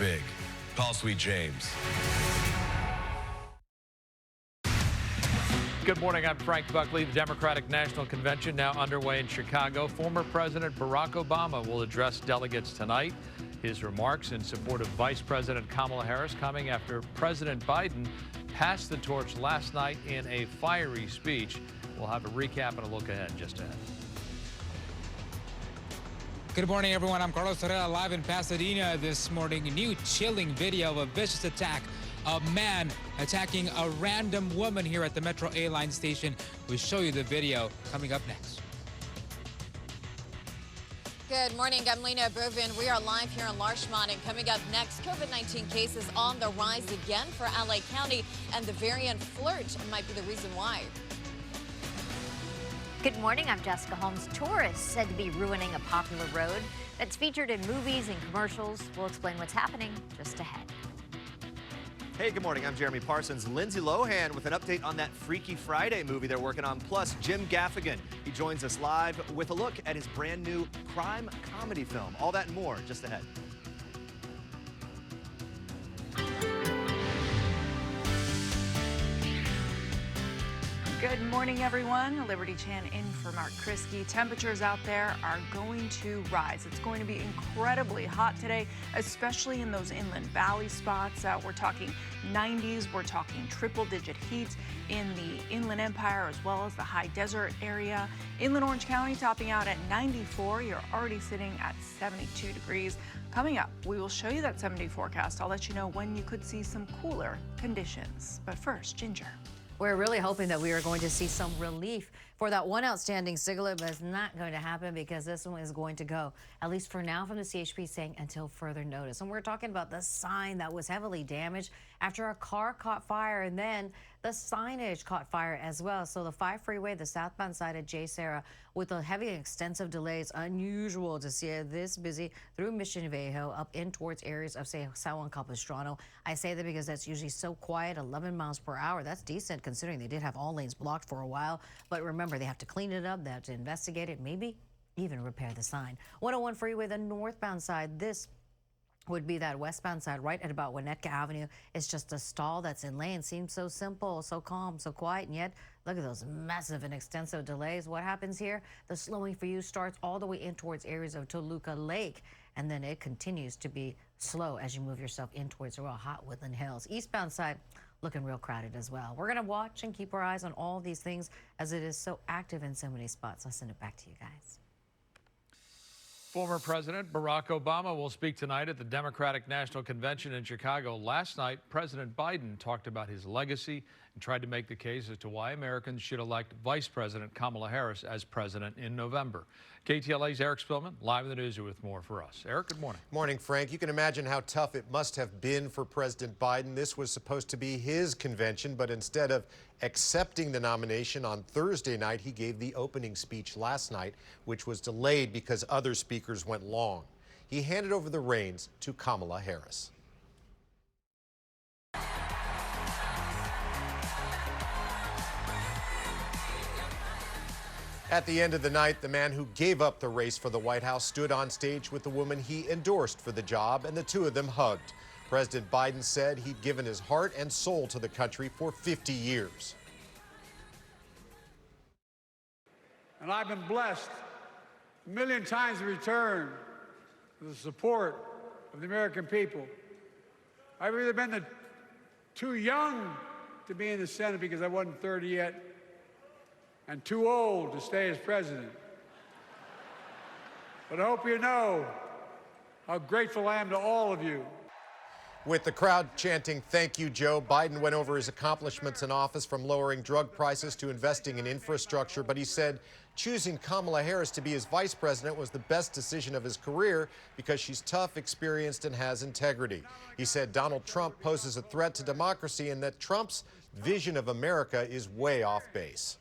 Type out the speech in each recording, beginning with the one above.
big. Call Sweet James. Good morning. I'm Frank Buckley. The Democratic National Convention now underway in Chicago. Former President Barack Obama will address delegates tonight. His remarks in support of Vice President Kamala Harris coming after President Biden passed the torch last night in a fiery speech. We'll have a recap and a look ahead just ahead. Good morning, everyone. I'm Carlos Herrera, live in Pasadena this morning. A new chilling video of a vicious attack. A man attacking a random woman here at the Metro A line station. We'll show you the video coming up next. Good morning. I'm Lena Bovin. We are live here in Larchmont, and coming up next, COVID-19 cases on the rise again for LA County, and the variant flirt might be the reason why. Good morning. I'm Jessica Holmes. Tourists said to be ruining a popular road that's featured in movies and commercials. We'll explain what's happening just ahead. Hey, good morning. I'm Jeremy Parsons. Lindsay Lohan with an update on that Freaky Friday movie they're working on. Plus, Jim Gaffigan. He joins us live with a look at his brand new crime comedy film. All that and more just ahead. Good morning, everyone. Liberty Chan in for Mark Kriske. Temperatures out there are going to rise. It's going to be incredibly hot today, especially in those inland valley spots. We're talking 90s. We're talking triple-digit heat in the Inland Empire as well as the high desert area. Inland Orange County topping out at 94. You're already sitting at 72 degrees. Coming up, we will show you that 70 forecast. I'll let you know when you could see some cooler conditions. But first, Ginger. We're really hoping that we are going to see some relief for that one outstanding cigarette, but it's not going to happen because this one is going to go, at least for now, from the CHP saying until further notice. And we're talking about the sign that was heavily damaged after a car caught fire, and then the signage caught fire as well. So the 5 freeway, the southbound side of J. Sarah, with the heavy and extensive delays, unusual to see it this busy through Mission Viejo up in towards areas of, say, San Juan Capistrano. I say that because that's usually so quiet, 11 miles per hour. That's decent considering they did have all lanes blocked for a while. But remember, they have to clean it up, they have to investigate it, maybe even repair the sign. 101 freeway, the northbound side, this would be that westbound side right at about Winnetka Avenue. It's just a stall that's in lane. Seems so simple, so calm, so quiet, and yet look at those massive and extensive delays. What happens here? The slowing for you starts all the way in towards areas of Toluca Lake, and then it continues to be slow as you move yourself in towards the real hot Woodland Hills. Eastbound side looking real crowded as well. We're going to watch and keep our eyes on all these things as it is so active in so many spots. I'll send it back to you guys. Former President Barack Obama will speak tonight at the Democratic National Convention in Chicago. Last night, President Biden talked about his legacy and tried to make the case as to why Americans should elect Vice President Kamala Harris as president in November. KTLA's Eric Spillman, live in the newsroom with more for us. Eric, good morning. Morning, Frank. You can imagine how tough it must have been for President Biden. This was supposed to be his convention, but instead of accepting the nomination on Thursday night, he gave the opening speech last night, which was delayed because other speakers went long. He handed over the reins to Kamala Harris. At the end of the night, the man who gave up the race for the White House stood on stage with the woman he endorsed for the job, and the two of them hugged. President Biden said he'd given his heart and soul to the country for 50 years. And I've been blessed a million times in return for the support of the American people. I've either been too young to be in the Senate because I wasn't 30 yet, and too old to stay as president. But I hope you know how grateful I am to all of you. With the crowd chanting, "Thank you, Joe," Biden went over his accomplishments in office, from lowering drug prices to investing in infrastructure. But he said choosing Kamala Harris to be his vice president was the best decision of his career because she's tough, experienced, and has integrity. He said Donald Trump poses a threat to democracy and that Trump's vision of America is way off base.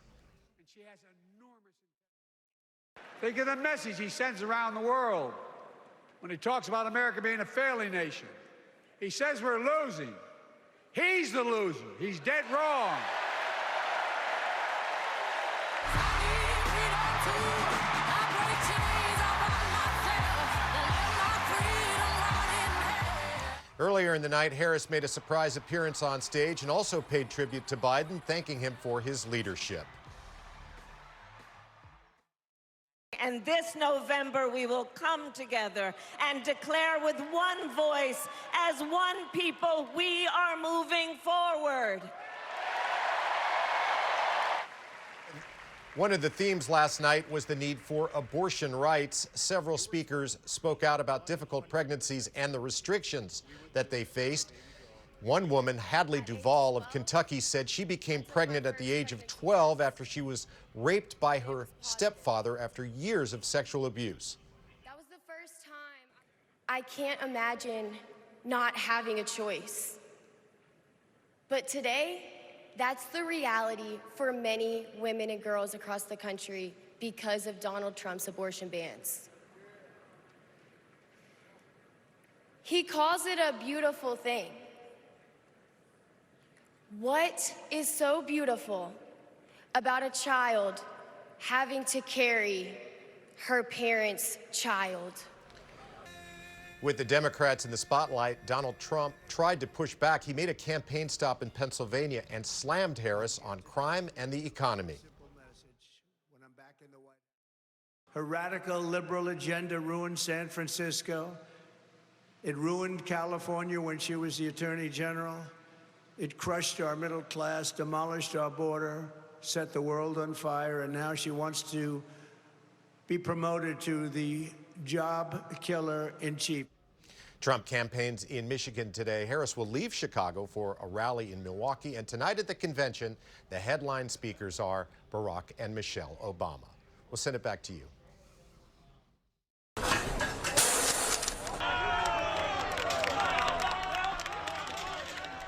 Think of the message he sends around the world when he talks about America being a failing nation. He says we're losing. He's the loser. He's dead wrong. Earlier in the night, Harris made a surprise appearance on stage and also paid tribute to Biden, thanking him for his leadership. And this November, we will come together and declare with one voice, as one people, we are moving forward. One of the themes last night was the need for abortion rights. Several speakers spoke out about difficult pregnancies and the restrictions that they faced. One woman, Hadley Duvall of Kentucky, said she became pregnant at the age of 12 after she was raped by her stepfather after years of sexual abuse. That was the first time. I can't imagine not having a choice. But today, that's the reality for many women and girls across the country because of Donald Trump's abortion bans. He calls it a beautiful thing. What is so beautiful about a child having to carry her parent's child? With the Democrats in the spotlight, Donald Trump tried to push back. He made a campaign stop in Pennsylvania and slammed Harris on crime and the economy. Her radical liberal agenda ruined San Francisco. It ruined California when she was the Attorney General. It crushed our middle class, demolished our border, set the world on fire, and now she wants to be promoted to the job killer in chief. Trump campaigns in Michigan today. Harris will leave Chicago for a rally in Milwaukee, and tonight at the convention, the headline speakers are Barack and Michelle Obama. We'll send it back to you.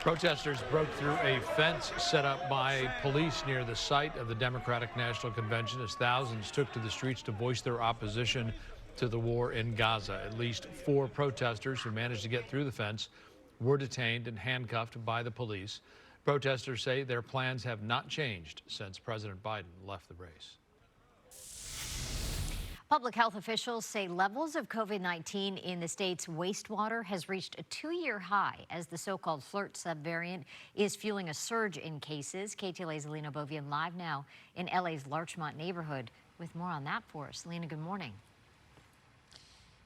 Protesters broke through a fence set up by police near the site of the Democratic National Convention as thousands took to the streets to voice their opposition to the war in Gaza. At least 4 protesters who managed to get through the fence were detained and handcuffed by the police. Protesters say their plans have not changed since President Biden left the race. Public health officials say levels of COVID-19 in the state's wastewater has reached a 2-year high as the so-called flirt subvariant is fueling a surge in cases. KTLA's Lena Bovian live now in LA's Larchmont neighborhood with more on that for us. Lena, good morning.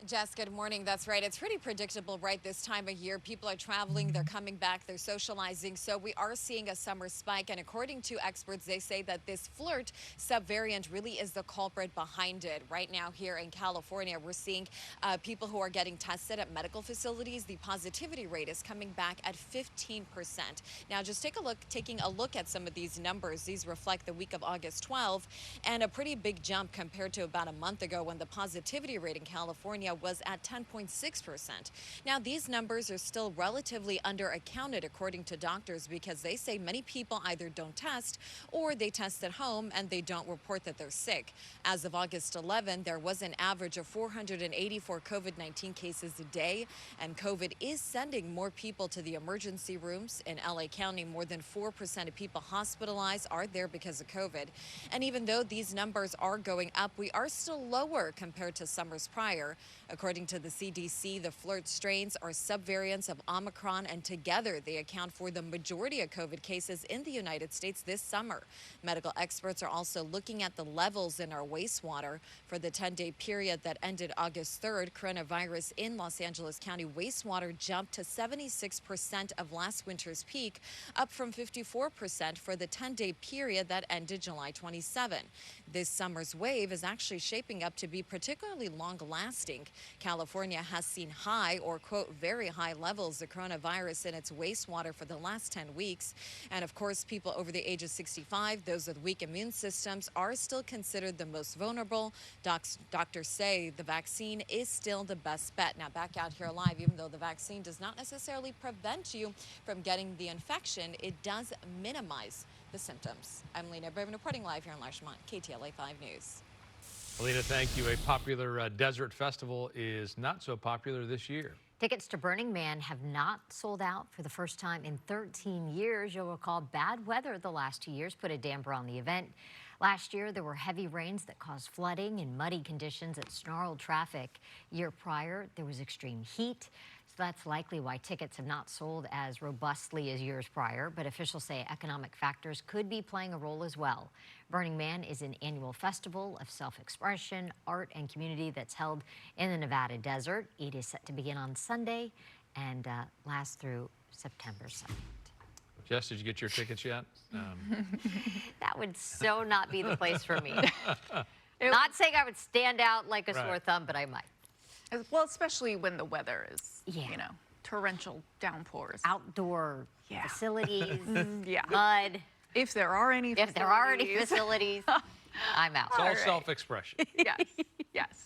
Jess, good morning. That's right. It's pretty predictable right this time of year. People are traveling, they're coming back, they're socializing. So we are seeing a summer spike. And according to experts, they say that this flirt subvariant really is the culprit behind it. Right now here in California, we're seeing people who are getting tested at medical facilities. The positivity rate is coming back at 15%. Now, just taking a look at some of these numbers. These reflect the week of August 12 and a pretty big jump compared to about a month ago when the positivity rate in California was at 10.6%. Now, these numbers are still relatively underaccounted, according to doctors, because they say many people either don't test or they test at home and they don't report that they're sick. As of August 11, there was an average of 484 COVID-19 cases a day, and COVID is sending more people to the emergency rooms. In LA County, more than 4% of people hospitalized are there because of COVID. And even though these numbers are going up, we are still lower compared to summers prior. According to the CDC, the flirt strains are subvariants of Omicron, and together they account for the majority of COVID cases in the United States this summer. Medical experts are also looking at the levels in our wastewater. For the 10-day period that ended August 3rd, coronavirus in Los Angeles County wastewater jumped to 76% of last winter's peak, up from 54% for the 10-day period that ended July 27. This summer's wave is actually shaping up to be particularly long-lasting. California has seen high, or quote, very high levels of coronavirus in its wastewater for the last 10 weeks. And of course, people over the age of 65, those with weak immune systems, are still considered the most vulnerable. Doctors say the vaccine is still the best bet. Now, back out here live, even though the vaccine does not necessarily prevent you from getting the infection, it does minimize the symptoms. I'm Lena Bovian reporting live here in Larchmont, KTLA 5 News. Alina, thank you. A popular desert festival is not so popular this year. Tickets to Burning Man have not sold out for the first time in 13 years. You'll recall bad weather the last 2 years put a damper on the event. Last year, there were heavy rains that caused flooding and muddy conditions that snarled traffic. Year prior, there was extreme heat. That's likely why tickets have not sold as robustly as years prior, but officials say economic factors could be playing a role as well. Burning Man is an annual festival of self-expression, art, and community that's held in the Nevada desert. It is set to begin on Sunday and last through September 2nd. Jess, did you get your tickets yet? That would so not be the place for me. Not saying I would stand out like a sore thumb, but I might. Well, especially when the weather is, you know, torrential downpours. Outdoor facilities, yeah. mud. If there are any facilities. If there are any facilities, I'm out. It's all self-expression. Yes, yes.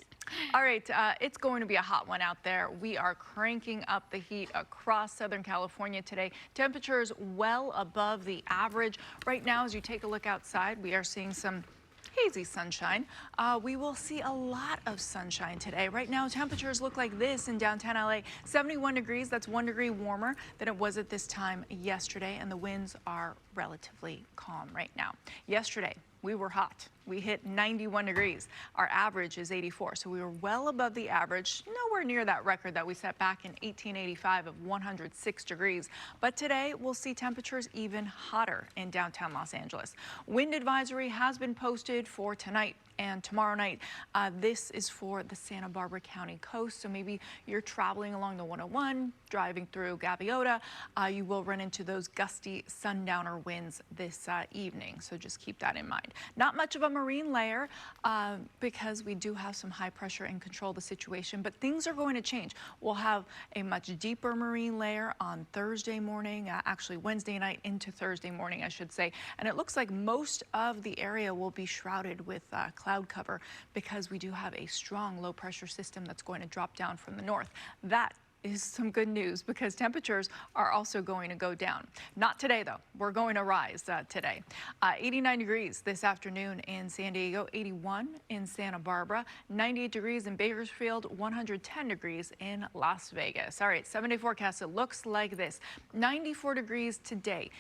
All right, it's going to be a hot one out there. We are cranking up the heat across Southern California today. Temperatures well above the average. Right now, as you take a look outside, we are seeing some hazy sunshine. We will see a lot of sunshine today. Right now, temperatures look like this in downtown LA. 71 degrees, that's 1 degree warmer than it was at this time yesterday, and the winds are relatively calm right now. Yesterday, we were hot. We hit 91 degrees. Our average is 84, so we were well above the average, nowhere near that record that we set back in 1885 of 106 degrees. But today, we'll see temperatures even hotter in downtown Los Angeles. Wind advisory has been posted for tonight and tomorrow night. This is for the Santa Barbara County coast, so maybe you're traveling along the 101, driving through Gaviota, you will run into those gusty sundowner winds this evening, so just keep that in mind. Not much of a marine layer because we do have some high pressure and control the situation, but things are going to change. We'll have a much deeper marine layer on Thursday morning, actually Wednesday night into Thursday morning, I should say, and it looks like most of the area will be shrouded with cloud cover because we do have a strong low pressure system that's going to drop down from the north. That is some good news because temperatures are also going to go down. Not today, though. We're going to rise today. 89 degrees this afternoon in San Diego, 81 in Santa Barbara, 98 degrees in Bakersfield, 110 degrees in Las Vegas. All right, 7-day forecast. It looks like this. 94 degrees today.